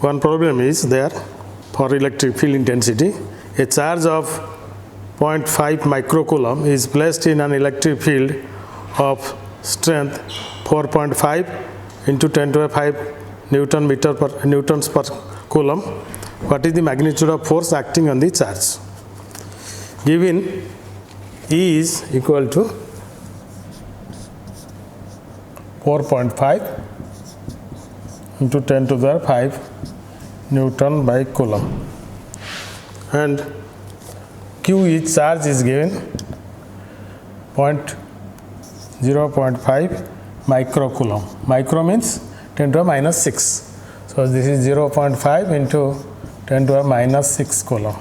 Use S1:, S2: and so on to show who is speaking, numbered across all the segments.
S1: one problem is there for electric field intensity. A charge of 0.5 microcoulomb is placed in an electric field of strength 4.5 into 10 to the 5 newtons per coulomb. What is the magnitude of force acting on the charge? Given E is equal to 4.5 into 10 to the 5 Newton by coulomb, and Q is charge is given 0.5 microcoulomb. Micro means 10 to the minus 6. So this is 0.5 into 10 to the minus 6 coulomb.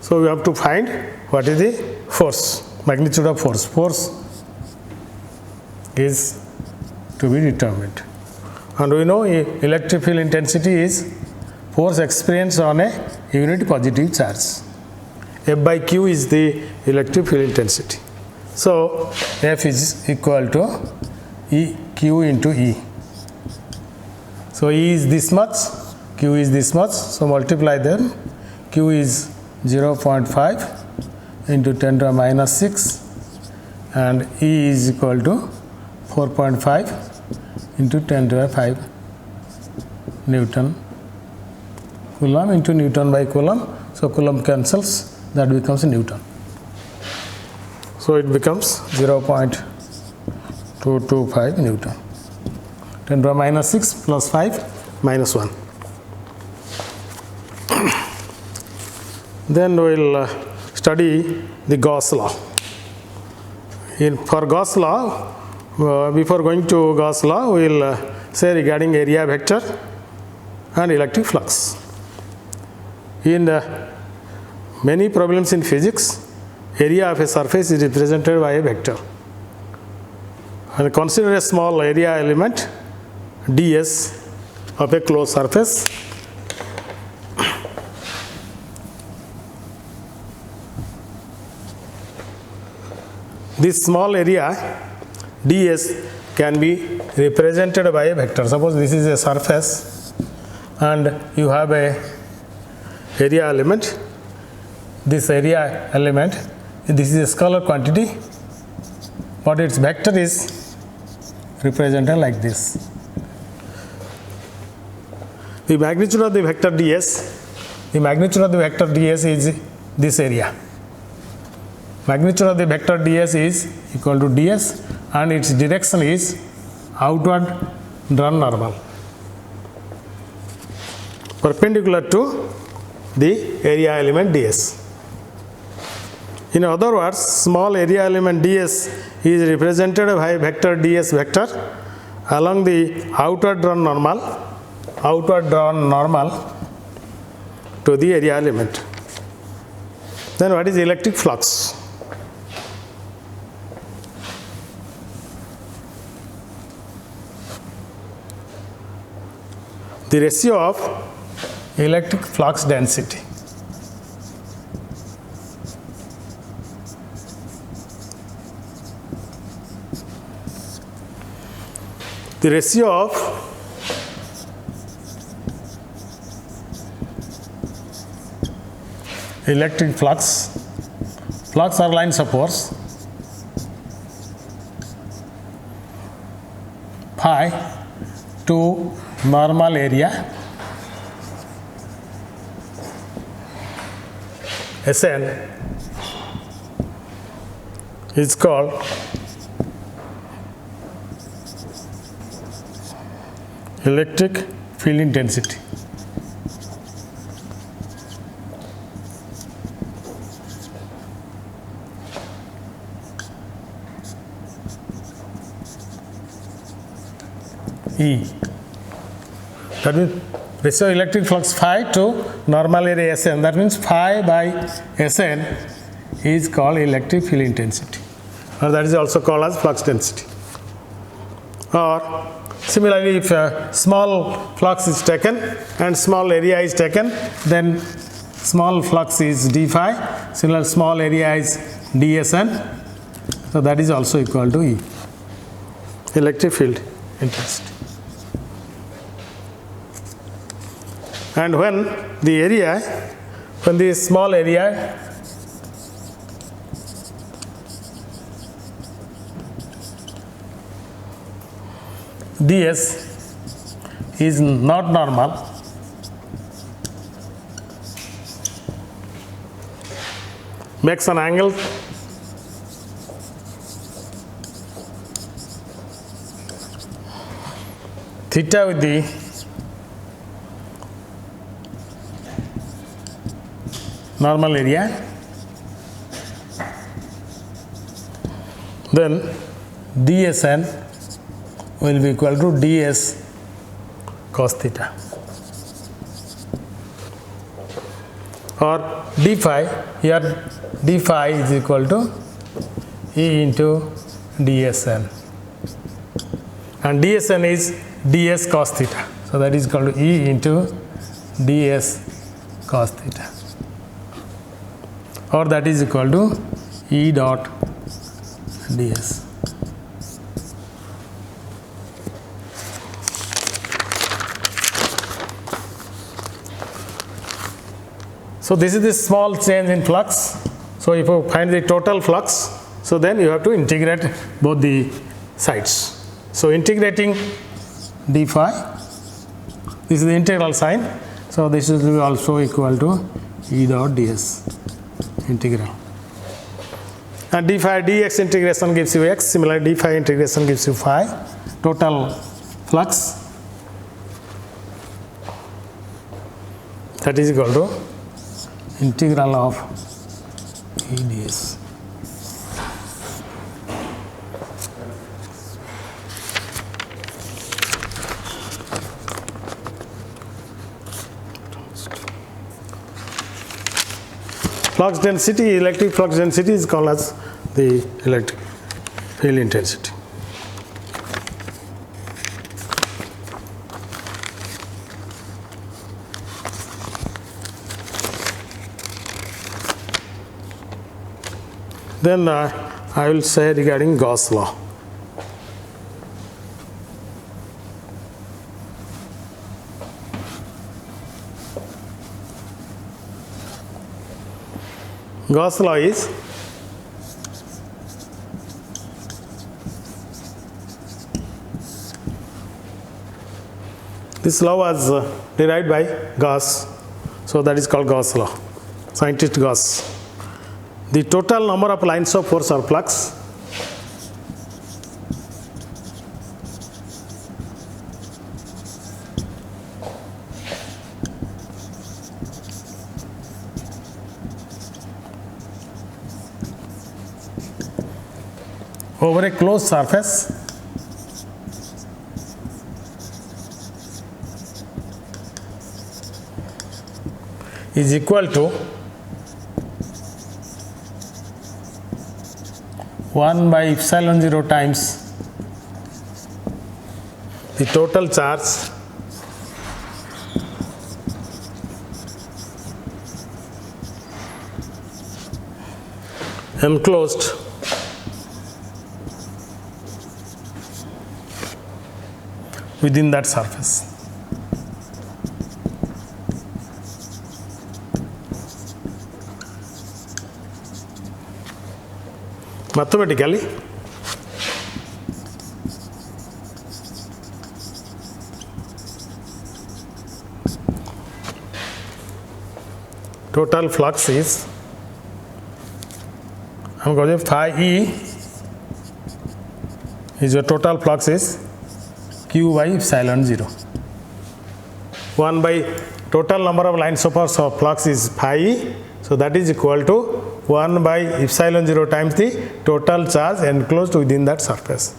S1: So we have to find what is the force, magnitude of force. Force is to be determined. And we know electric field intensity is force experienced on a unit positive charge. F by Q is the electric field intensity. So F is equal to Q into E. So E is this much, Q is this much. So multiply them. Q is 0.5 into 10 to the minus 6, and E is equal to 4.5 into 10 to the 5 Newton coulomb into Newton by coulomb. So coulomb cancels, that becomes Newton. So it becomes 0.225 Newton. 10 to the minus 6 plus 5 minus 1. Then we will study the Gauss law. For Gauss law, before going to Gauss law, we will say regarding area vector and electric flux. In many problems in physics, area of a surface is represented by a vector. And consider a small area element ds of a closed surface. This small area ds can be represented by a vector. Suppose this is a surface and you have a area element. This area element, this is a scalar quantity, but its vector is represented like this. The magnitude of the vector ds, is this area. Magnitude of the vector ds is equal to ds, and its direction is outward drawn normal, perpendicular to the area element ds. In other words, small area element ds is represented by vector ds vector along the outward drawn normal to the area element. Then what is electric flux? The ratio of electric flux density. The ratio of electric flux are lines of force, phi to normal area, Sn is called electric field intensity. E. That means ratio electric flux phi to normal area Sn. That means phi by Sn is called electric field intensity, or that is also called as flux density. Or similarly, if a small flux is taken and small area is taken, then small flux is d phi, similar small area is dsn. So that is also equal to E, electric field intensity. And when the small area ds is not normal, makes an angle theta with the normal area, then dsn will be equal to ds cos theta, or d phi, here d phi is equal to E into dsn, and dsn is ds cos theta, so that is equal to E into ds cos theta, or that is equal to E dot ds. So this is the small change in flux. So if you find the total flux, so then you have to integrate both the sides. So integrating d phi, this is the integral sign. So this is also equal to E dot ds integral. And d phi dx integration gives you x. Similarly, d phi integration gives you phi. Total flux, that is equal to integral of E ds. Flux density, electric flux density is called as the electric field intensity. Then I will say regarding Gauss law. Gauss law is this law was derived by Gauss, so that is called Gauss law, scientist Gauss. The total number of lines of force or flux over a closed surface is equal to 1 by epsilon 0 times the total charge enclosed within that surface. Mathematically, total flux is, I'm going to say phi E is your total flux is Q by epsilon 0. 1 by total number of lines of flux is phi E, so that is equal to 1 by epsilon 0 times the total charge enclosed within that surface.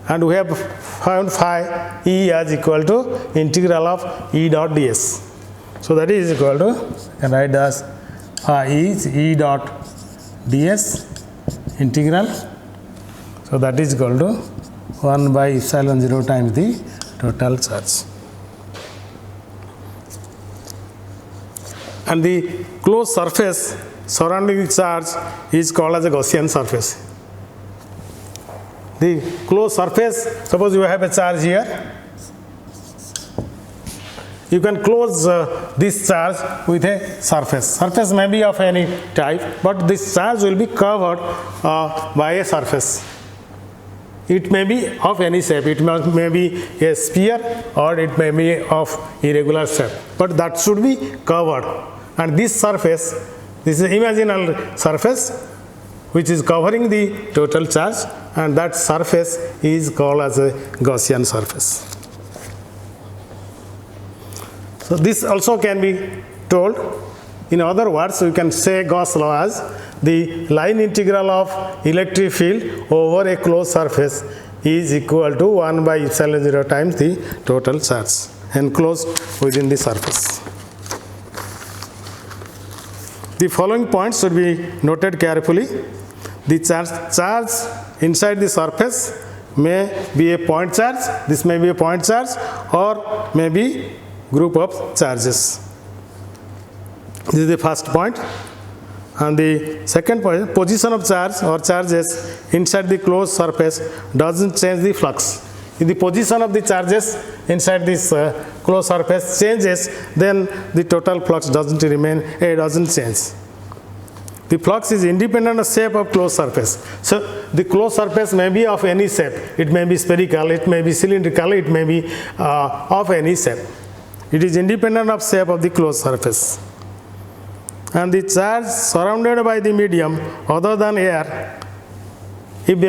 S1: And we have found phi E as equal to integral of E dot ds. So that is equal to, you can write as phi E is E dot ds integral. So that is equal to 1 by epsilon 0 times the total charge. And the closed surface surrounding the charge is called as a Gaussian surface. The closed surface, suppose you have a charge here you can close this charge with a surface. Surface may be of any type, but this charge will be covered by a surface. It may be of any shape. It may be a sphere or it may be of irregular shape, but that should be covered. And this surface, this is imaginary surface which is covering the total charge, and that surface is called as a Gaussian surface. So this also can be told, in other words, we can say Gauss law as the line integral of electric field over a closed surface is equal to 1 by epsilon 0 times the total charge enclosed within the surface. The following points should be noted carefully. The charge inside the surface may be a point charge, this may be a point charge, or may be group of charges. This is the first point. And the second point, position of charge or charges inside the closed surface doesn't change the flux. If the position of the charges inside this closed surface changes, then the total flux doesn't change. The flux is independent of shape of closed surface. So the closed surface may be of any shape. It may be spherical, it may be cylindrical, it may be of any shape. It is independent of shape of the closed surface. And the charge surrounded by the medium other than air, if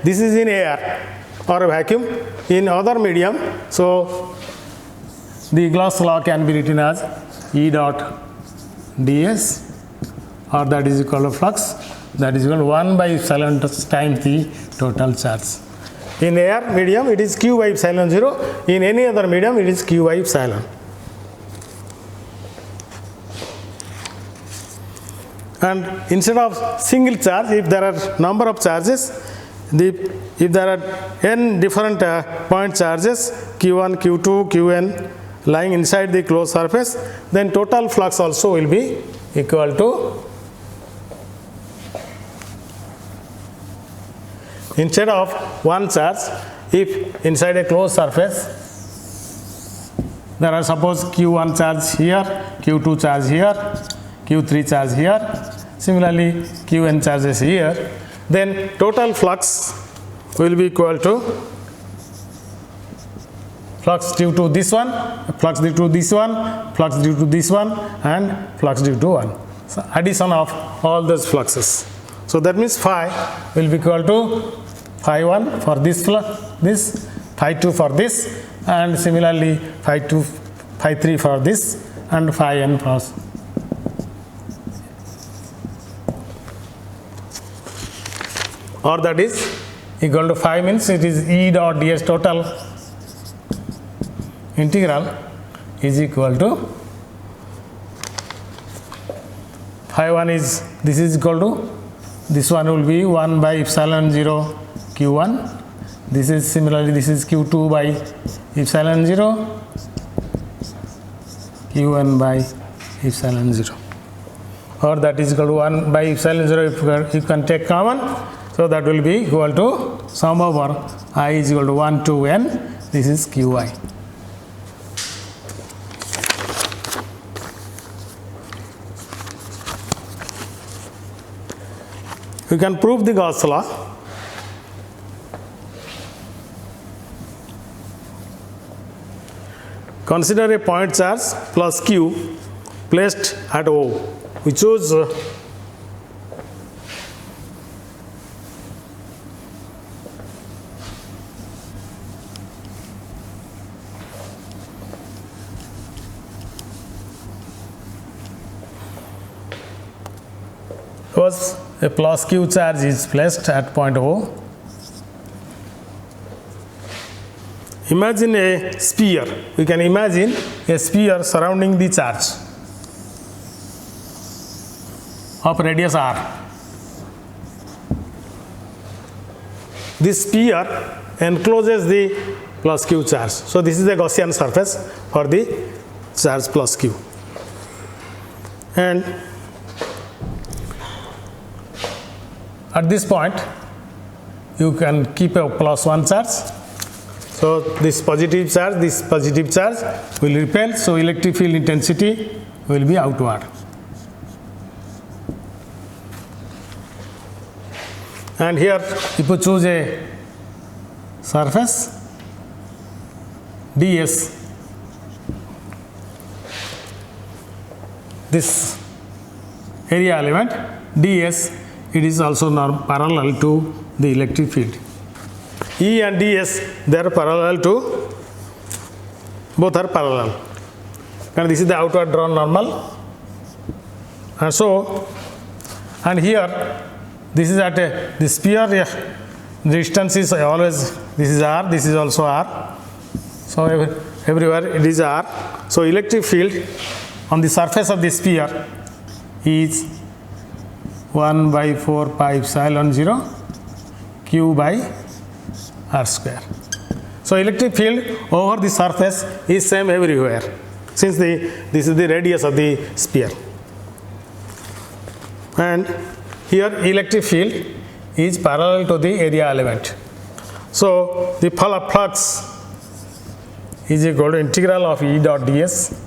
S1: this is in air or a vacuum in other medium, so the Gauss law can be written as E dot ds, or that is equal to flux, that is equal to 1 by epsilon times the total charge. In air medium it is q by epsilon 0, in any other medium it is q by epsilon. And instead of single charge, if there are number of charges, if there are n different point charges, q1, q2, qn lying inside the closed surface, then total flux also will be equal to, instead of one charge, if inside a closed surface there are suppose q1 charge here, q2 charge here, q3 charge here, similarly qn charges here, then total flux will be equal to flux due to this one, flux due to this one, flux due to this one, and flux due to one. So addition of all those fluxes. So that means phi will be equal to phi 1 for this flux, phi 2 for this, and similarly phi 2, phi 3 for this, and phi n for this. Or that is equal to phi means it is E dot ds total integral is equal to phi 1 is, this is equal to, this one will be 1 by epsilon 0 q1, this is similarly this is q2 by epsilon 0 q1 by epsilon 0, or that is equal to 1 by epsilon 0 if you can take common. So that will be equal to sum over I is equal to 1 to n, this is qi. You can prove the Gauss law. Consider a point charge plus q placed at O. We choose suppose a plus q charge is placed at point O. Imagine a sphere. We can imagine a sphere surrounding the charge of radius r. This sphere encloses the plus q charge. So this is the Gaussian surface for the charge plus q. And at this point, you can keep a plus 1 charge, So this positive charge will repel, so electric field intensity will be outward. And here if you choose a surface ds, this area element ds, it is also parallel to the electric field. E and ds, they are parallel to, both are parallel, and this is the outward drawn normal. And so, and here this is at the sphere, the distance is always, this is r, this is also r, so everywhere it is r. So electric field on the surface of the sphere is 1 by 4 pi epsilon 0 q by r square. So electric field over the surface is same everywhere, since this is the radius of the sphere. And here electric field is parallel to the area element. So the flux is equal to integral of E dot ds,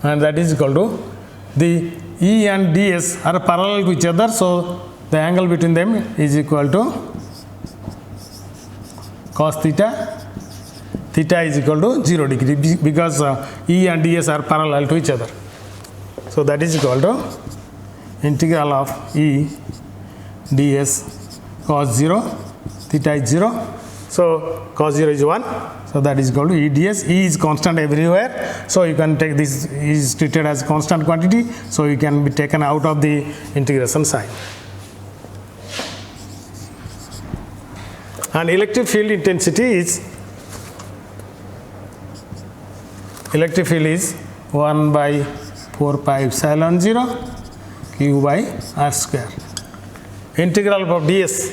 S1: and that is equal to, the E and ds are parallel to each other, so the angle between them is equal to cos theta. Theta is equal to 0 degree because E and ds are parallel to each other. So that is equal to integral of E ds cos 0, theta is 0. So cos 0 is 1. So that is equal to E ds. E is constant everywhere. So you can take this, is treated as constant quantity. So you can be taken out of the integration sign. And electric field intensity is, electric field is 1 by 4 pi epsilon 0 q by r square. Integral of ds,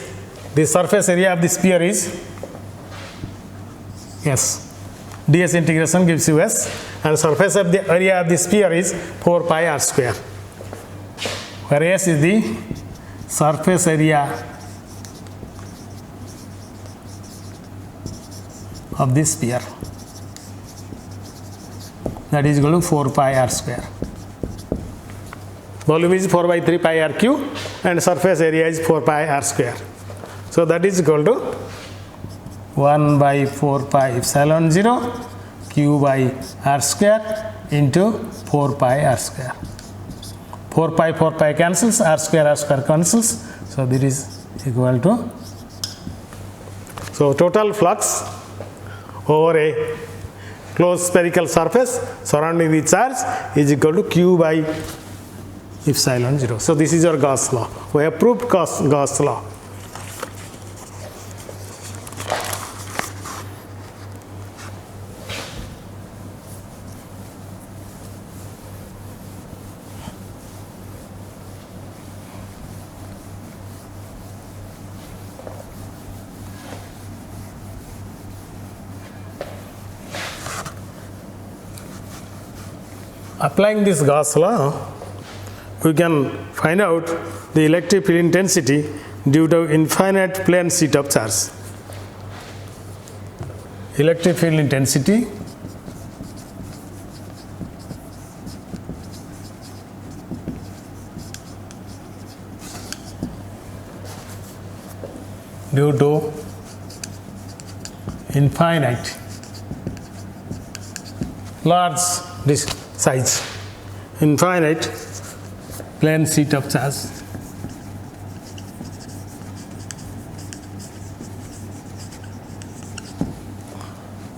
S1: the surface area of the sphere is s. ds integration gives you s, and surface of the area of the sphere is 4 pi r square, where s is the surface area of this sphere, that is equal to 4 pi r square. Volume is 4 by 3 pi r cube and surface area is 4 pi r square. So that is equal to 1 by 4 pi epsilon 0 q by r square into 4 pi r square. 4 pi cancels, r square cancels. So this is equal to, so total flux over a closed spherical surface surrounding the charge is equal to q by epsilon 0. So this is your Gauss law. We have proved Gauss law. Applying this Gauss law, we can find out the electric field intensity due to infinite plane sheet of charge. Electric field intensity due to infinite large size, infinite plane sheet of charge.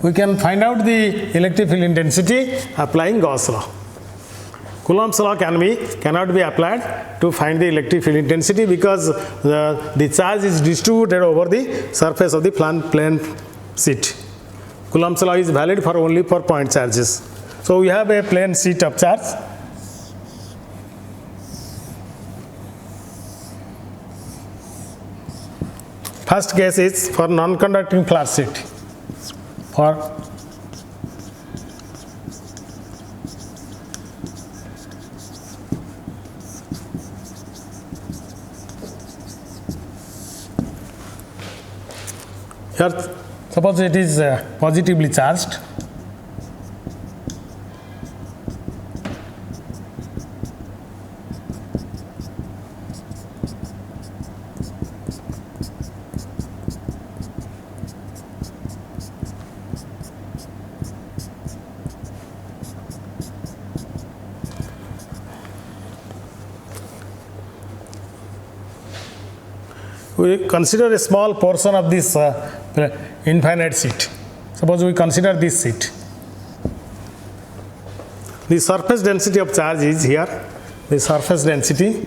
S1: We can find out the electric field intensity applying Gauss law. Coulomb's law cannot be applied to find the electric field intensity because the charge is distributed over the surface of the plane sheet. Coulomb's law is valid only for point charges. So we have a plane sheet of charge. First case is for non-conducting flat sheet. Here, suppose it is positively charged. We consider a small portion of this infinite sheet. Suppose we consider this sheet. The surface density of charge is here. The surface density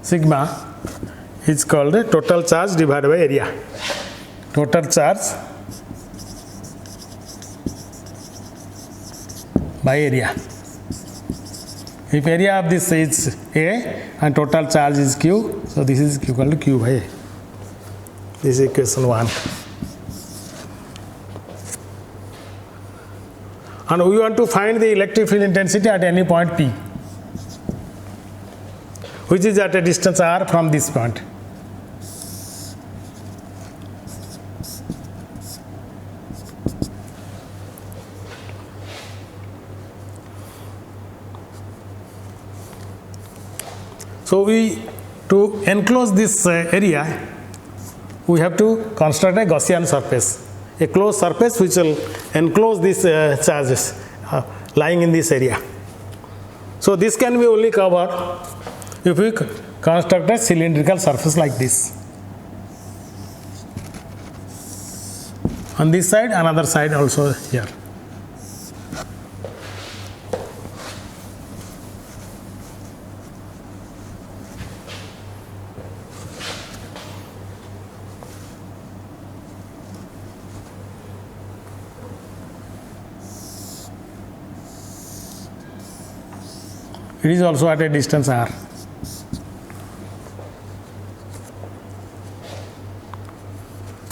S1: sigma is called the total charge divided by area. Total charge by area. If area of this is A and total charge is Q, so this is equal to Q by A. This is equation 1. And we want to find the electric field intensity at any point P, which is at a distance R from this point. So to enclose this area, we have to construct a Gaussian surface, a closed surface which will enclose these charges lying in this area. So this can be only covered if we construct a cylindrical surface like this. On this side, another side also here. It is also at a distance R.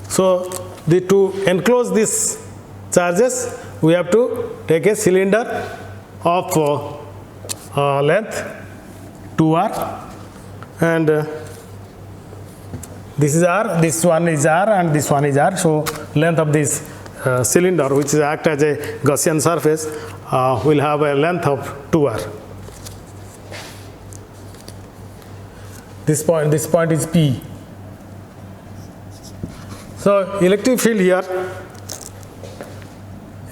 S1: So to enclose these charges, we have to take a cylinder of length 2R, and this is R, this one is R, and this one is R. So length of this cylinder, which acts as a Gaussian surface, will have a length of 2R. This point is P. So electric field here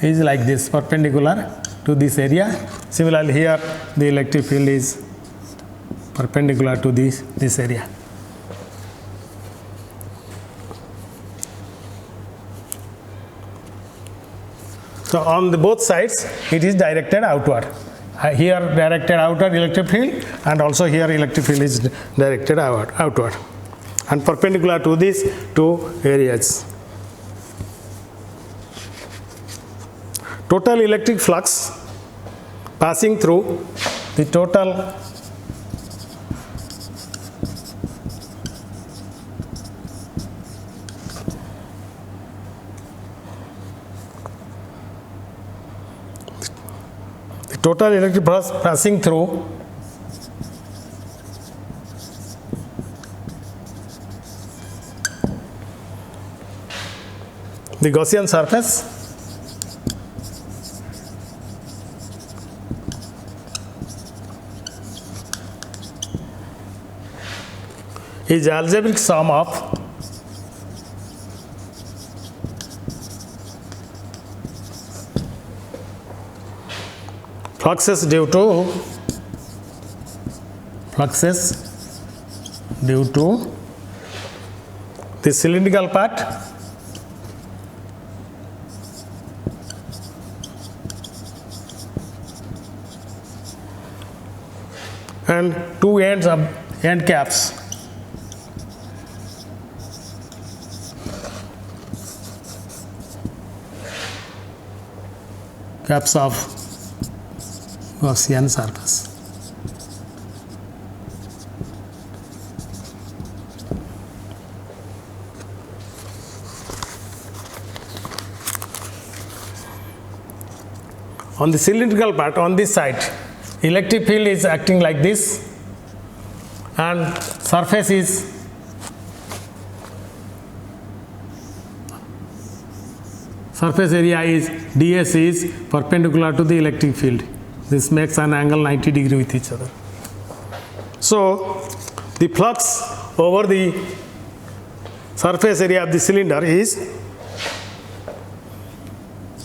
S1: is like this, perpendicular to this area. Similarly here the electric field is perpendicular to this area. So on both sides it is directed outward. Here directed outward electric field, and also here electric field is directed outward and perpendicular to these two areas. Total electric flux passing through the total electric flux passing through the Gaussian surface is algebraic sum of fluxes due to the cylindrical part and two end caps of Gaussian surface. on the cylindrical part on this side, electric field is acting like this, and surface area is ds is perpendicular to the electric field. This makes an angle 90 degree with each other. So the flux over the surface area of the cylinder is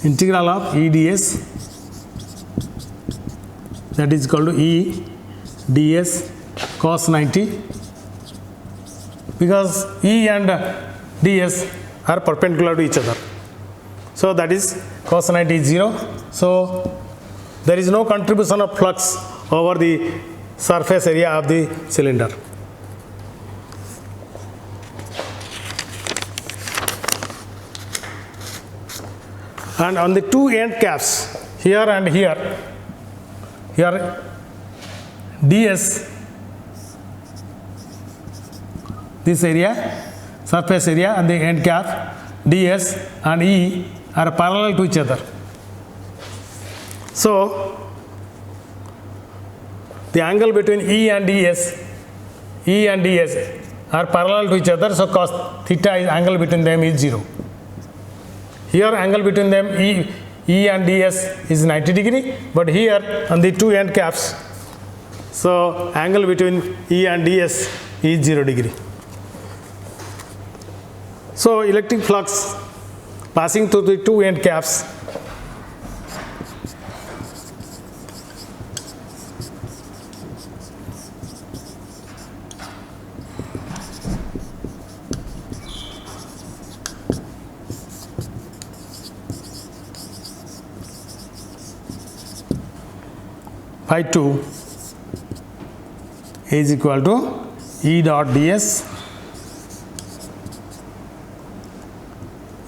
S1: integral of E ds, that is equal to E ds cos 90, because E and ds are perpendicular to each other. So that is cos 90 is 0. So there is no contribution of flux over the surface area of the cylinder. And on the two end caps, here and here ds, this area, surface area, and the end cap ds and E are parallel to each other. So the angle between E and ds are parallel to each other, so cos theta is angle between them is 0. Here angle between them E and ds is 90 degree, but here on the two end caps, so angle between E and ds is 0 degree. So electric flux passing through the two end caps phi 2 is equal to E dot ds,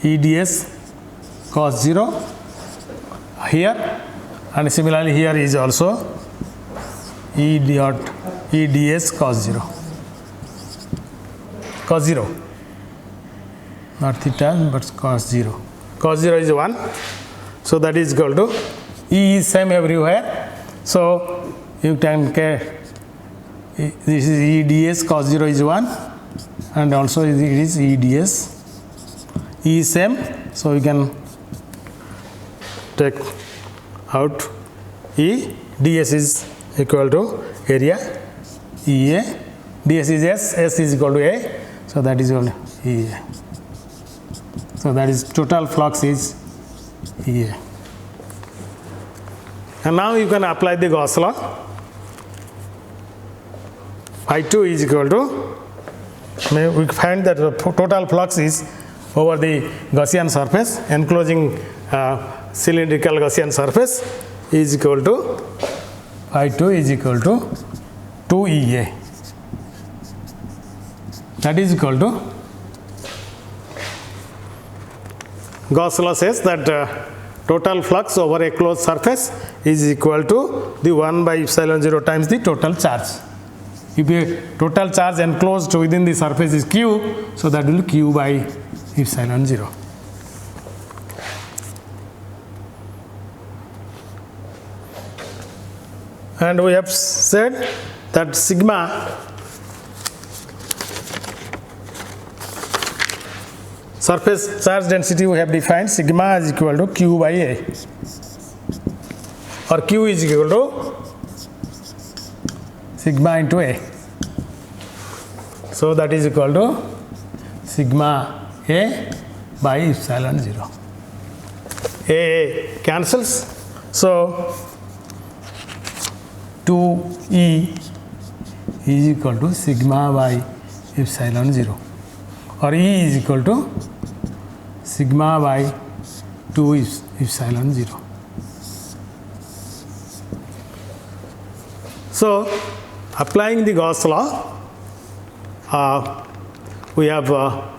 S1: E ds cos 0 here, and similarly here is also E ds cos 0, not theta but cos 0. Cos 0 is 1, so that is equal to E is same everywhere. So you can get this is E ds cos 0 is 1, and also it is E ds. E is same, so you can take out E. ds is equal to area Ea. ds is S is equal to A, so that is equal to Ea. So that is total flux is Ea. And now you can apply the Gauss law. Phi 2 is equal to, we find that the total flux is over the Gaussian surface, enclosing cylindrical Gaussian surface, is equal to phi 2 is equal to 2 Ea. That is equal to, Gauss law says that total flux over a closed surface is equal to the 1 by epsilon 0 times the total charge. If a total charge enclosed within the surface is q, so that will be q by epsilon 0. And we have said that sigma surface charge density, we have defined sigma is equal to q by A, or q is equal to sigma into A. So that is equal to sigma A by epsilon 0. A cancels, so 2E is equal to sigma by epsilon 0, or E is equal to sigma by 2 epsilon 0. So applying the Gauss law, we have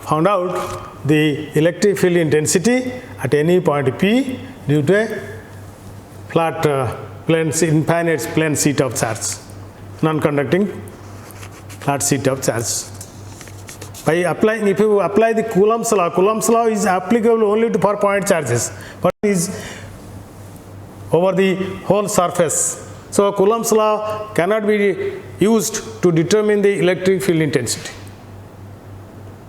S1: found out the electric field intensity at any point P due to a flat plane, infinite plane sheet of charge, non-conducting flat sheet of charge. By applying, if you apply the Coulomb's law is applicable only to for point charges, but is over the whole surface. So Coulomb's law cannot be used to determine the electric field intensity.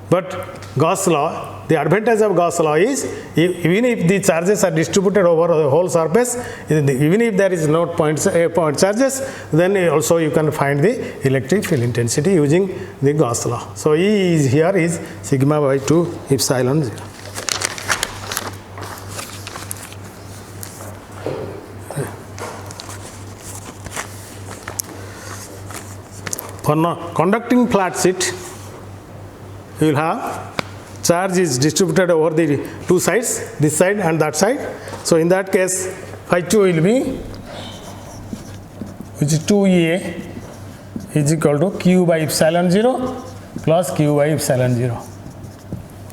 S1: But Gauss law, the advantage of Gauss law is even if the charges are distributed over the whole surface, even if there is no point charges, then also you can find the electric field intensity using the Gauss law. So E is here is sigma by 2 epsilon 0. For conducting flat sheet, you will have charge is distributed over the two sides, this side and that side. So in that case, phi 2 will be, which is 2EA is equal to Q by epsilon 0 plus Q by epsilon 0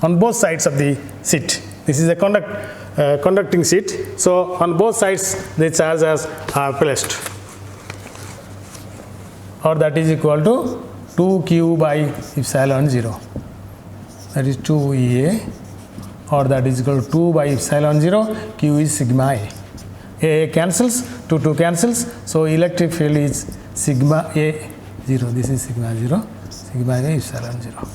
S1: on both sides of the sheet. This is a conducting sheet. So on both sides the charges are placed, or that is equal to 2Q by epsilon 0. That is 2EA, or that is equal to 2 by epsilon 0. Q is sigma A. A cancels, 2 cancels. So electric field is sigma A 0. This is sigma 0, sigma A epsilon 0.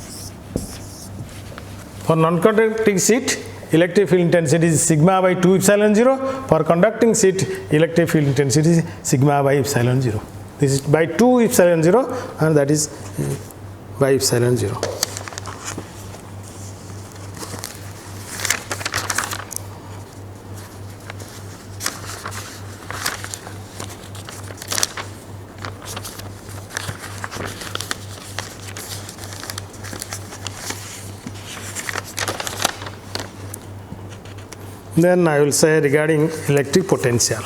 S1: For non-conducting sheet, electric field intensity is sigma by 2 epsilon 0. For conducting sheet, electric field intensity is sigma by epsilon 0. This is by 2 epsilon 0, and that is by epsilon 0. Then I will say regarding electric potential.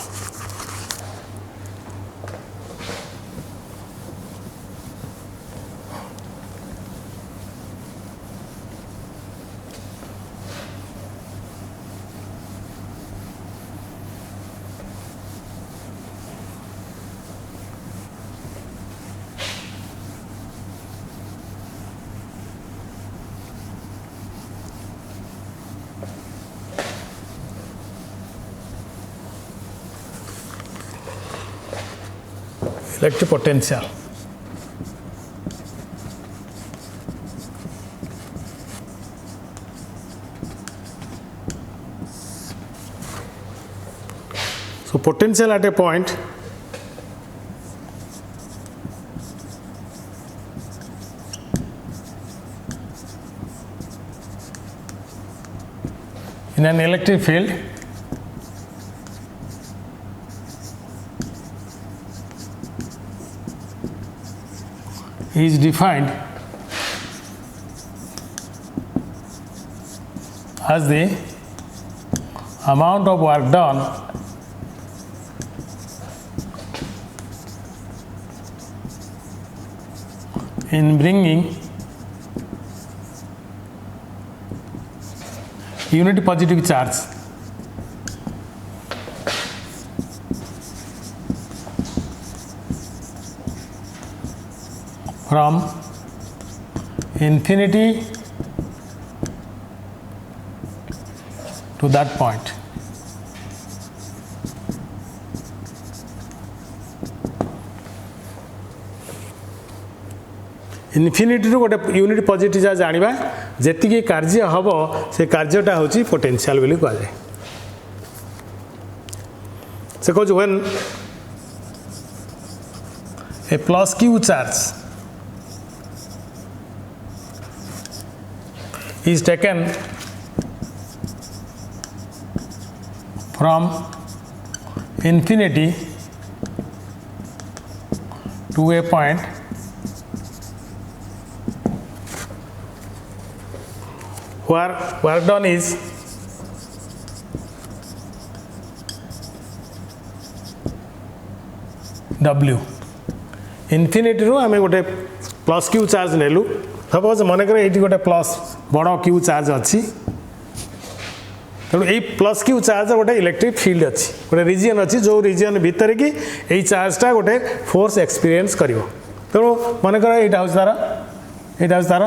S1: Electric potential. So potential at a point in an electric field is defined as the amount of work done in bringing unit positive charge from infinity to that point. Infinity रू गोटे unit positive charge आनिबा जेतिकी कार्य हबो से कार्यटा होची potential बोली कहा जाए. से कहूँ when A plus q charge is taken from infinity to a point where work done is W. Infinity रू आम गोटे प्लस क्यू चार्ज नेलु. सपोज मनकर ये गोटे प्लस बड़ क्यू चार्ज अच्छी तेणु ये प्लस क्यू चार्ज गोटे इलेक्ट्रिक फील्ड अच्छी गोटे रिजन अच्छी जो रिजन भितर कि यही चार्जटा गोटे फोर्स एक्सपीरियंस कर. तेणु मनकर यहाँ तार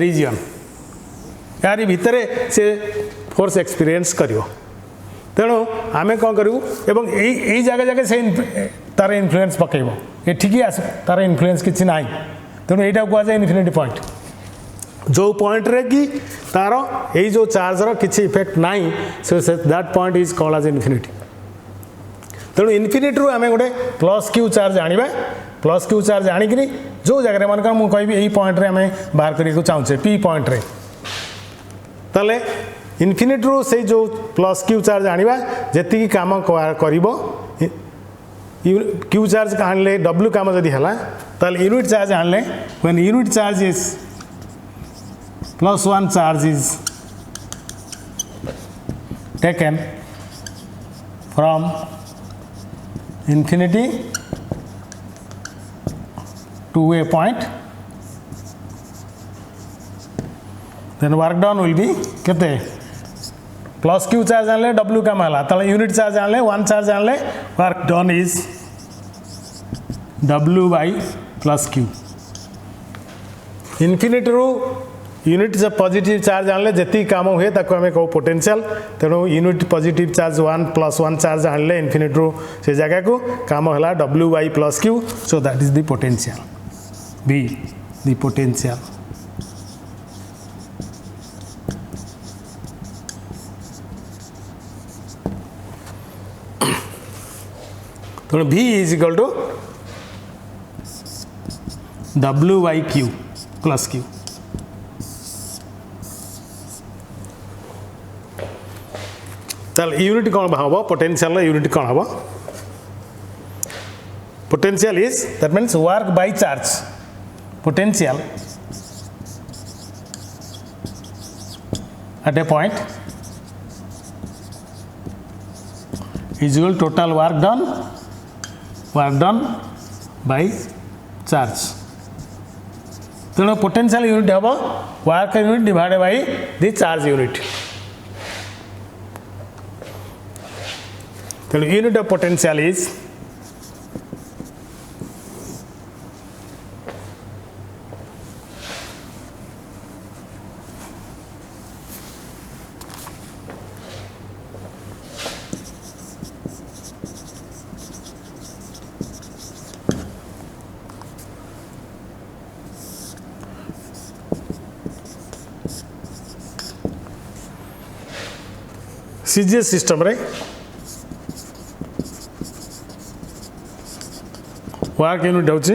S1: रिजन यार भितर से फोर्स एक्सपीरियंस कर. तेणु आम कौन करूँ एवं यही जगह जगह से तार इन्फ्लुएंस पकेब एठिकी आस तार इन्फ्लुएंस किसी ना तेणु यहाँ कहुए इनफिनिटी पॉइंट जो पॉइंट रे कि तार यही जो चार्जर किसी इफेक्ट ना so that point is called as infinity तेणु इनफिनिटी रू आम गोटे प्लस क्यू चार्ज आनिबा प्लस क्यू चार्ज आनिकी जो जगह मन मुझे कहि यही पॉइंट रे आम बाहर करने को चाहूचे पी पॉइंट रे ताले इनफिनिटी रू से जो प्लस क्यू चार्ज आनिबा जेतिकी काम करिवो क्यू चार्ज आनले डब्ल्यू काम जदि हला ताले यूनिट चार्ज आनले when unit charge is plus 1 charge is taken from infinity to a point, then work done will be केते plus q charge आनले w काम हला ताले यूनिट चार्ज आनले 1 चार्ज आनले work done is w by plus q infinity रू unit जब positive charge आनले जति काम हुए ताको हमें कहू पोटेंशियल तेणु unit positive charge 1 plus 1 charge आनले इनफिनिटी रू से जगह को काम हला w by plus q so that is the potential b the potential तेणु v is equal to w by q plus q चल यूनिट कौन हम पोटेंशियल यूनिट कौन हम potential is that means work by charge potential at A point is equal total work done by charge तेणु potential unit हम work unit divided by the charge unit the unit of potential is CGS system रे work unit होची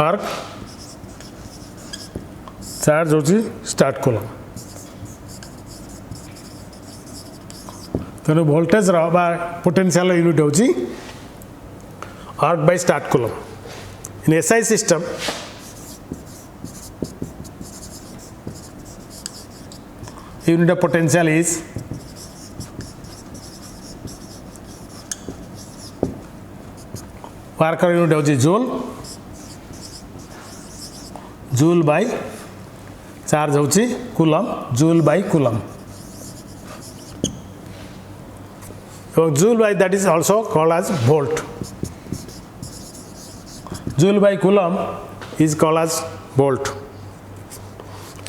S1: arc charge होची start column तेणु voltage बा potential unit होची arc by start column in SI system unit of potential is work unit होची joule by charge होची coulomb joule by coulomb और joule by that is also called as volt joule by coulomb is called as volt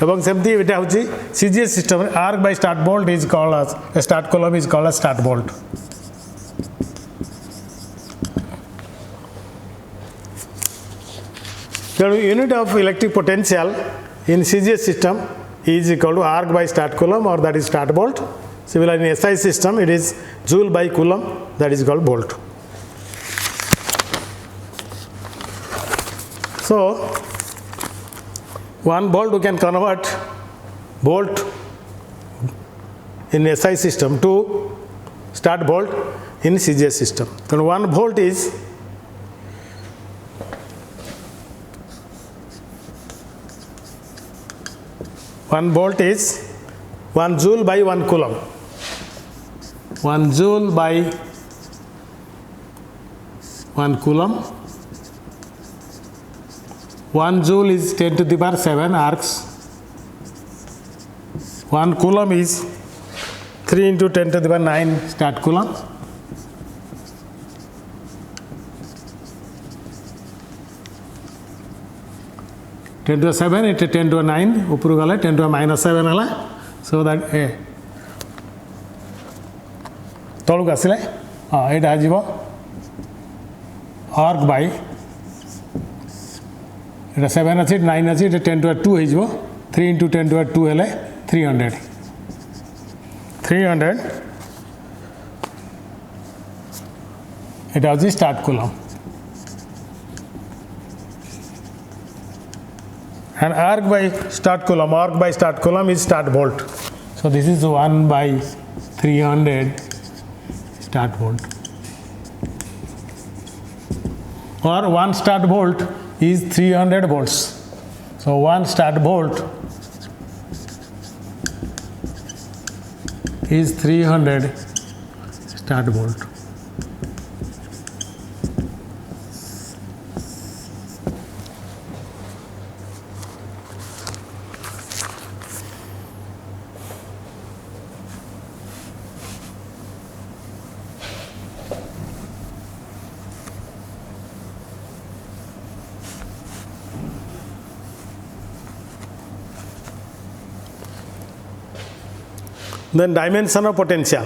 S1: एवं सेमती एटा होची CGS system erg by stat volt is called as stat coulomb is called as stat volt The unit of electric potential in CGS system is equal to arc by start coulomb or that is start volt. Similar in SI system it is joule by coulomb that is called volt. So 1 volt we can convert volt in SI system to start volt in CGS system. Then 1 volt is 1 volt is 1 joule by 1 coulomb. 1 joule by 1 coulomb. 1 joule is 10 to the power 7 arcs. 1 coulomb is 3 into 10 to the power 9 start coulomb. 10 to the 7 it 10 to the 9 upru gale 10 to the minus 7 hala so that tolu asile eta ajibo arc by eta 7 achi 9 achi eta 10 to the 2 hejibo 3 into 10 to the 2 hele 300 এটা হচ্ছে start column and arc by start column is start bolt, so this is 1 by 300 start bolt, or one start bolt is 300 volts, so one start bolt is 300 start bolt. Then dimension of potential.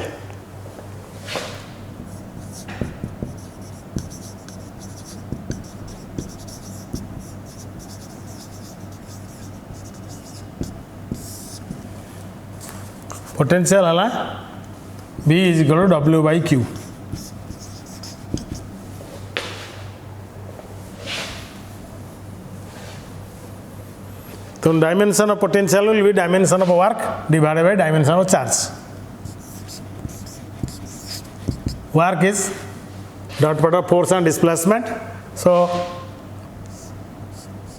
S1: Potential hala B is equal to W by Q. So dimension of potential will be dimension of work divided by dimension of charge. Work is dot product of force and displacement. So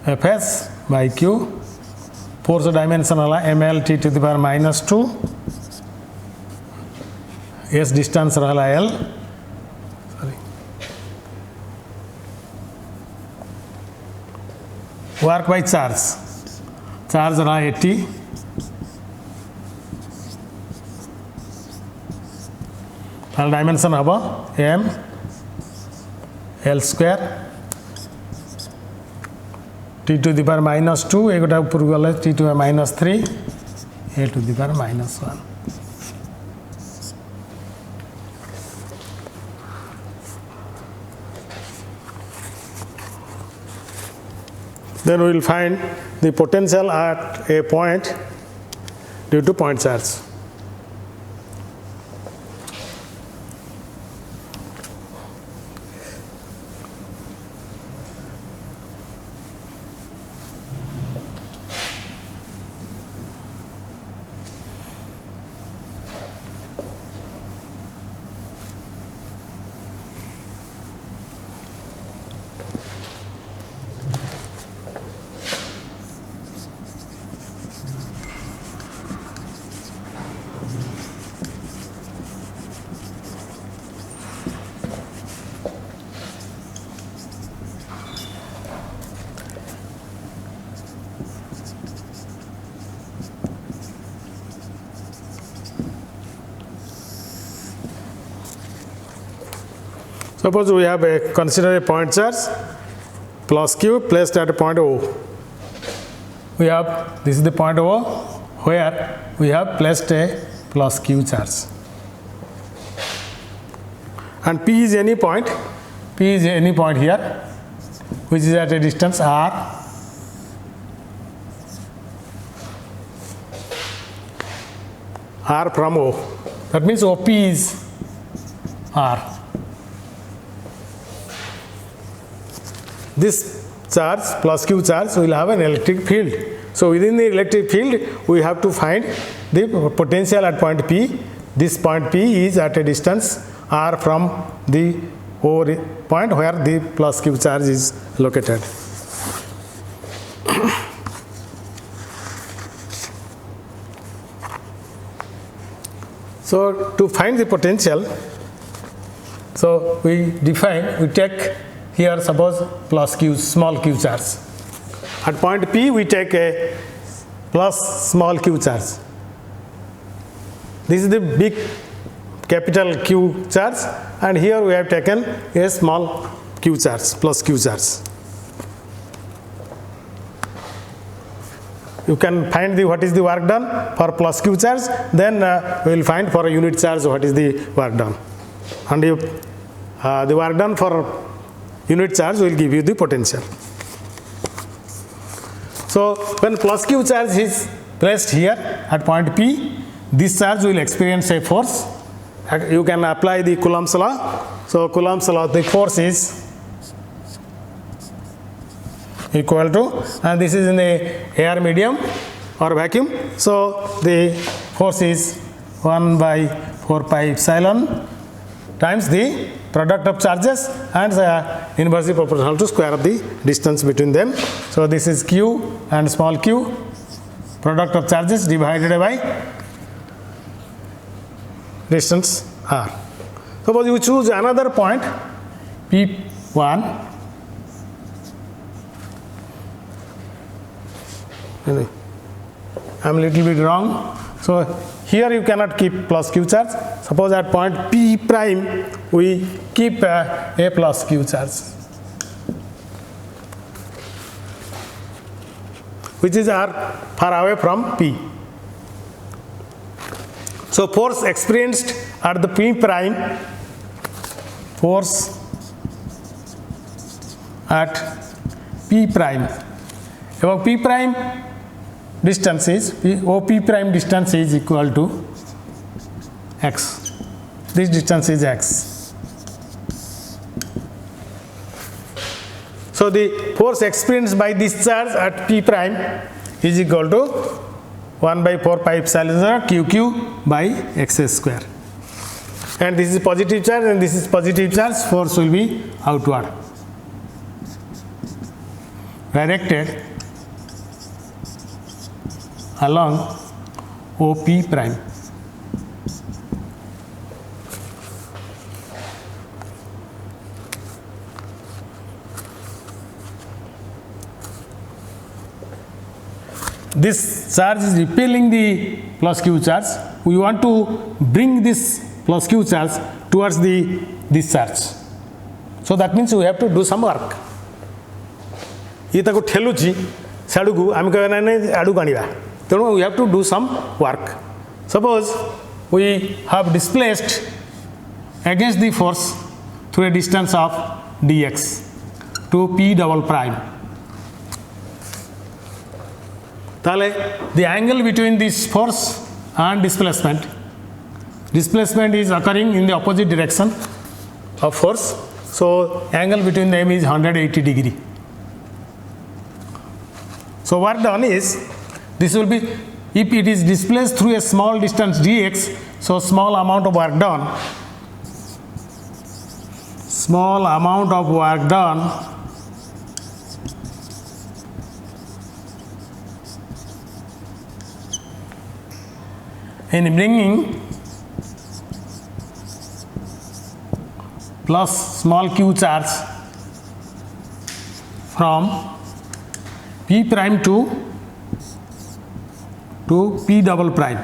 S1: Fs by Q, force dimension ala ml t to the power minus 2, s distance rahala l, work by charge raha 80, and dimension haba m l square t to the power minus 2 egota upur gale t to the power minus 3 a to the power minus 1. Then we will find the potential at a point due to point charge. Suppose we have consider a point charge plus Q placed at a point O. We have, this is the point O where we have placed a plus Q charge. And P is any point here which is at a distance R. R from O. That means OP is R. This charge plus Q charge will have an electric field. So within the electric field we have to find the potential at point P. This point P is at a distance R from the O point where the plus Q charge is located. So to find the potential, so we take here suppose plus Q, small Q charge. At point P we take a plus small Q charge. This is the big capital Q charge, and here we have taken a small Q charge, plus Q charge. you can find the what is the work done for plus q charge, then we will find for a unit charge what is the work done, and if the work done for unit charge will give you the potential. So when plus q charge is placed here at point P, this charge will experience a force. You can apply the Coulomb's law. So Coulomb's law, the force is equal to, and this is in the air medium or vacuum. So the force is 1 by 4 pi epsilon times the product of charges and inversely proportional to square of the distance between them. So this is q and small q, product of charges divided by distance r. Suppose you choose another point P1. I am a little bit wrong. So here you cannot keep plus q charge. Suppose at point P prime we keep a plus q charge, which is far away from P. So force experienced at the P prime, force at P prime, above P prime distance is OP prime distance is equal to x. This distance is x. So the force experienced by this charge at P prime is equal to 1 by 4 pi epsilon 0 QQ by x square. And this is positive charge and this is positive charge, force will be outward, directed along OP prime. This charge is repelling the plus q charge. We want to bring this plus q charge towards this charge. So that means we have to do some work. ये ताको ठेलुची साडू को आम कहना नहीं आडू कानिबा. तेणु we have to do some work. Suppose we have displaced against the force through a distance of dx to P double prime. The angle between this force and displacement is occurring in the opposite direction of force. So angle between them is 180 degree. So work done is, this will be, if it is displaced through a small distance dx, so small amount of work done, in bringing plus small q charge from P prime to P double prime,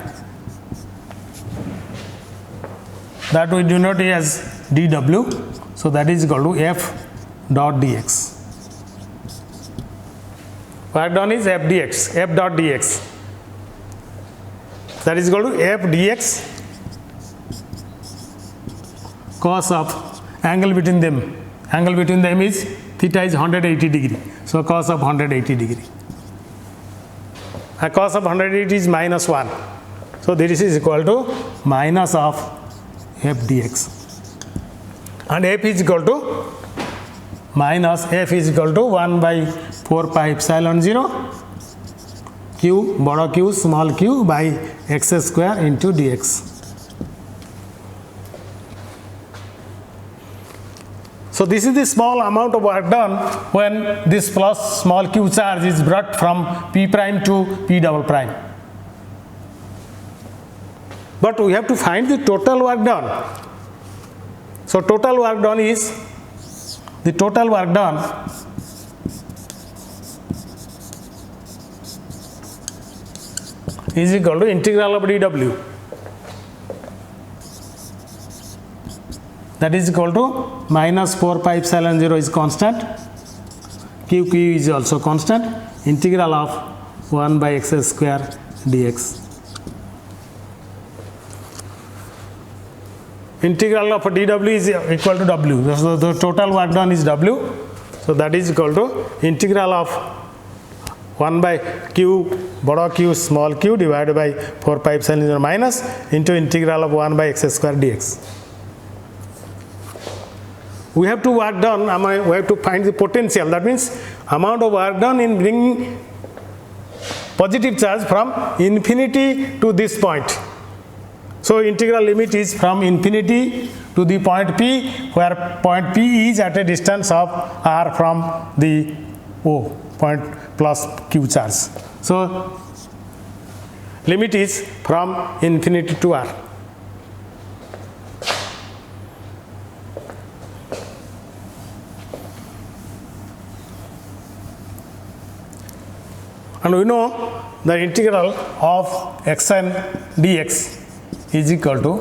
S1: that we denote as dw. So that is equal to f dot dx. Work done is f dot dx. That is equal to f dx cos of angle between them. Angle between them is theta is 180 degree. So cos of 180 degree. Cos of 180 is minus 1. So this is equal to minus of f dx. And f is equal to minus f is equal to 1 by 4 pi epsilon 0 q bada q small q by x square into dx. So this is the small amount of work done when this plus small q charge is brought from P prime to P double prime. But we have to find the total work done. So total work done is, the total work done is equal to integral of dw. That is equal to minus 4 pi epsilon 0 is constant, q is also constant, integral of 1 by x square dx. Integral of dw is equal to w. So the total work done is w. So that is equal to integral of 1 by q bada q small q divided by 4 pi epsilon 0 minus into integral of 1 by x square dx. We have to work done, we have to find the potential. That means amount of work done in bringing positive charge from infinity to this point. So integral limit is from infinity to the point P, where point P is at a distance of r from the O point plus q charge. So limit is from infinity to r. And we know the integral of xn dx is equal to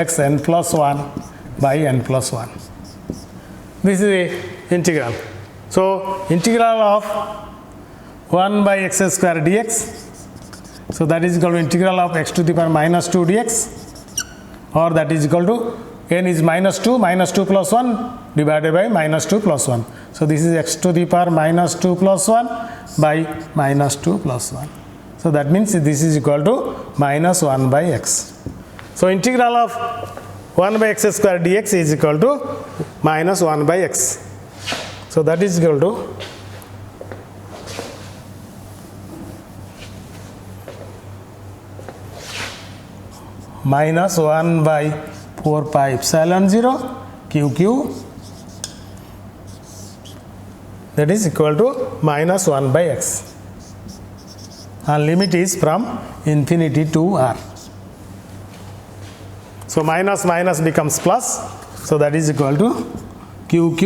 S1: xn plus 1 by n plus 1. This is the integral. So integral of 1 by x square dx, so that is equal to integral of x to the power minus 2 dx, or that is equal to n is minus 2 plus 1 divided by minus 2 plus 1. So this is x to the power minus 2 plus 1 by minus 2 plus 1. So that means this is equal to minus 1 by x. So integral of 1 by x square dx is equal to minus 1 by x. So that is equal to minus 1 by 4 pi epsilon 0 q, that is equal to minus 1 by x, and limit is from infinity to r. So minus minus becomes plus, so that is equal to q,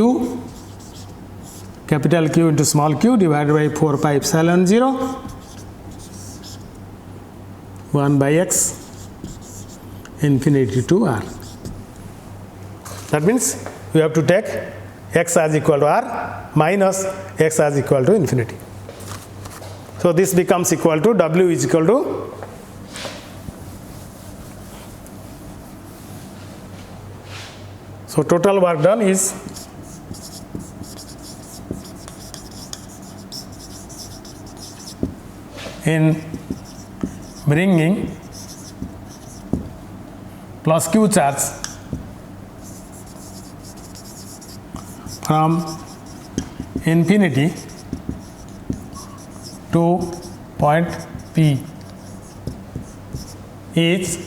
S1: capital Q into small q divided by 4 pi epsilon 0 1 by x infinity to r. That means we have to take x as equal to r minus x as equal to infinity. So this becomes equal to w is equal to so total work done is in bringing plus q charge from infinity to point P is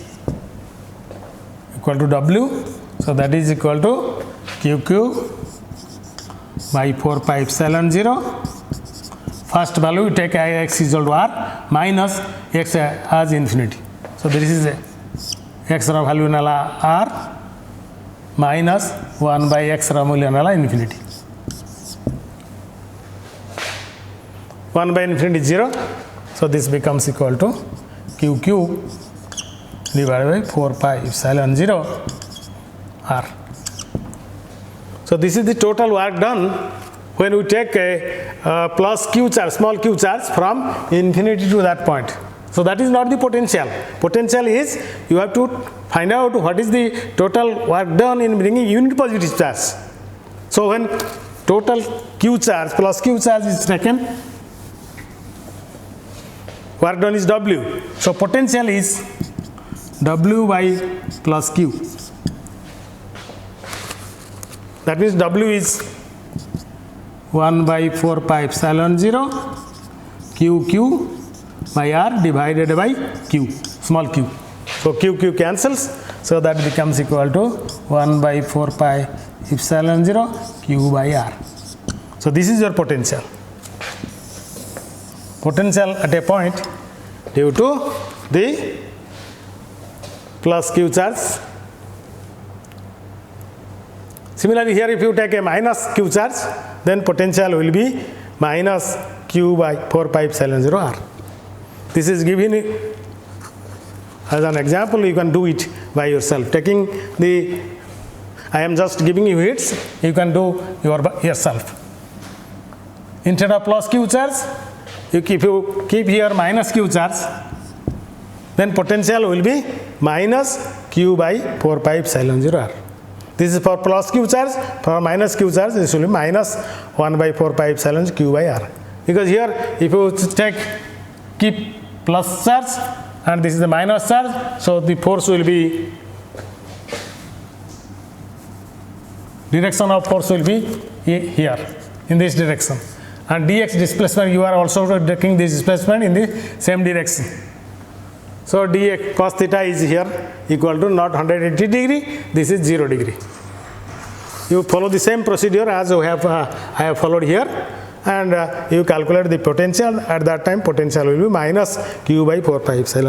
S1: equal to W. So that is equal to QQ by 4 pi epsilon 0. First value we take x is equal to r minus x as infinity. So this is x value nala r minus 1 by x value nala infinity. 1 by infinity is 0. So this becomes equal to QQ divided by 4 pi epsilon 0 r. So this is the total work done when we take a plus q charge, small q charge from infinity to that point. So that is not the potential. Potential is you have to find out what is the total work done in bringing unit positive charge. So when total q charge plus q charge is taken, work done is W. So potential is W by plus Q. That means W is 1 by 4 pi epsilon 0 QQ by R divided by Q, small q. So QQ cancels. So that becomes equal to 1 by 4 pi epsilon 0 Q by R. So this is your potential. Potential at a point due to the plus q charge. Similarly here if you take a minus q charge, then potential will be minus q by 4 pi epsilon 0 r. This is given as an example. You can do it by yourself. Taking the, I am just giving you hits, you can do yourself. Instead of plus q charge, if you keep here minus q charge, then potential will be minus q by 4 pi epsilon 0 r. This is for plus q charge. For minus q charge, this will be minus 1 by 4 pi epsilon q by r. Because here, if you keep plus charge and this is the minus charge, so the force will be, direction of force will be here in this direction, and dx displacement, you are also taking this displacement in the same direction. So dx cos theta is here equal to not 180 degree, this is 0 degree. You follow the same procedure as I have followed here, and you calculate the potential. At that time potential will be minus q by 4 pi epsilon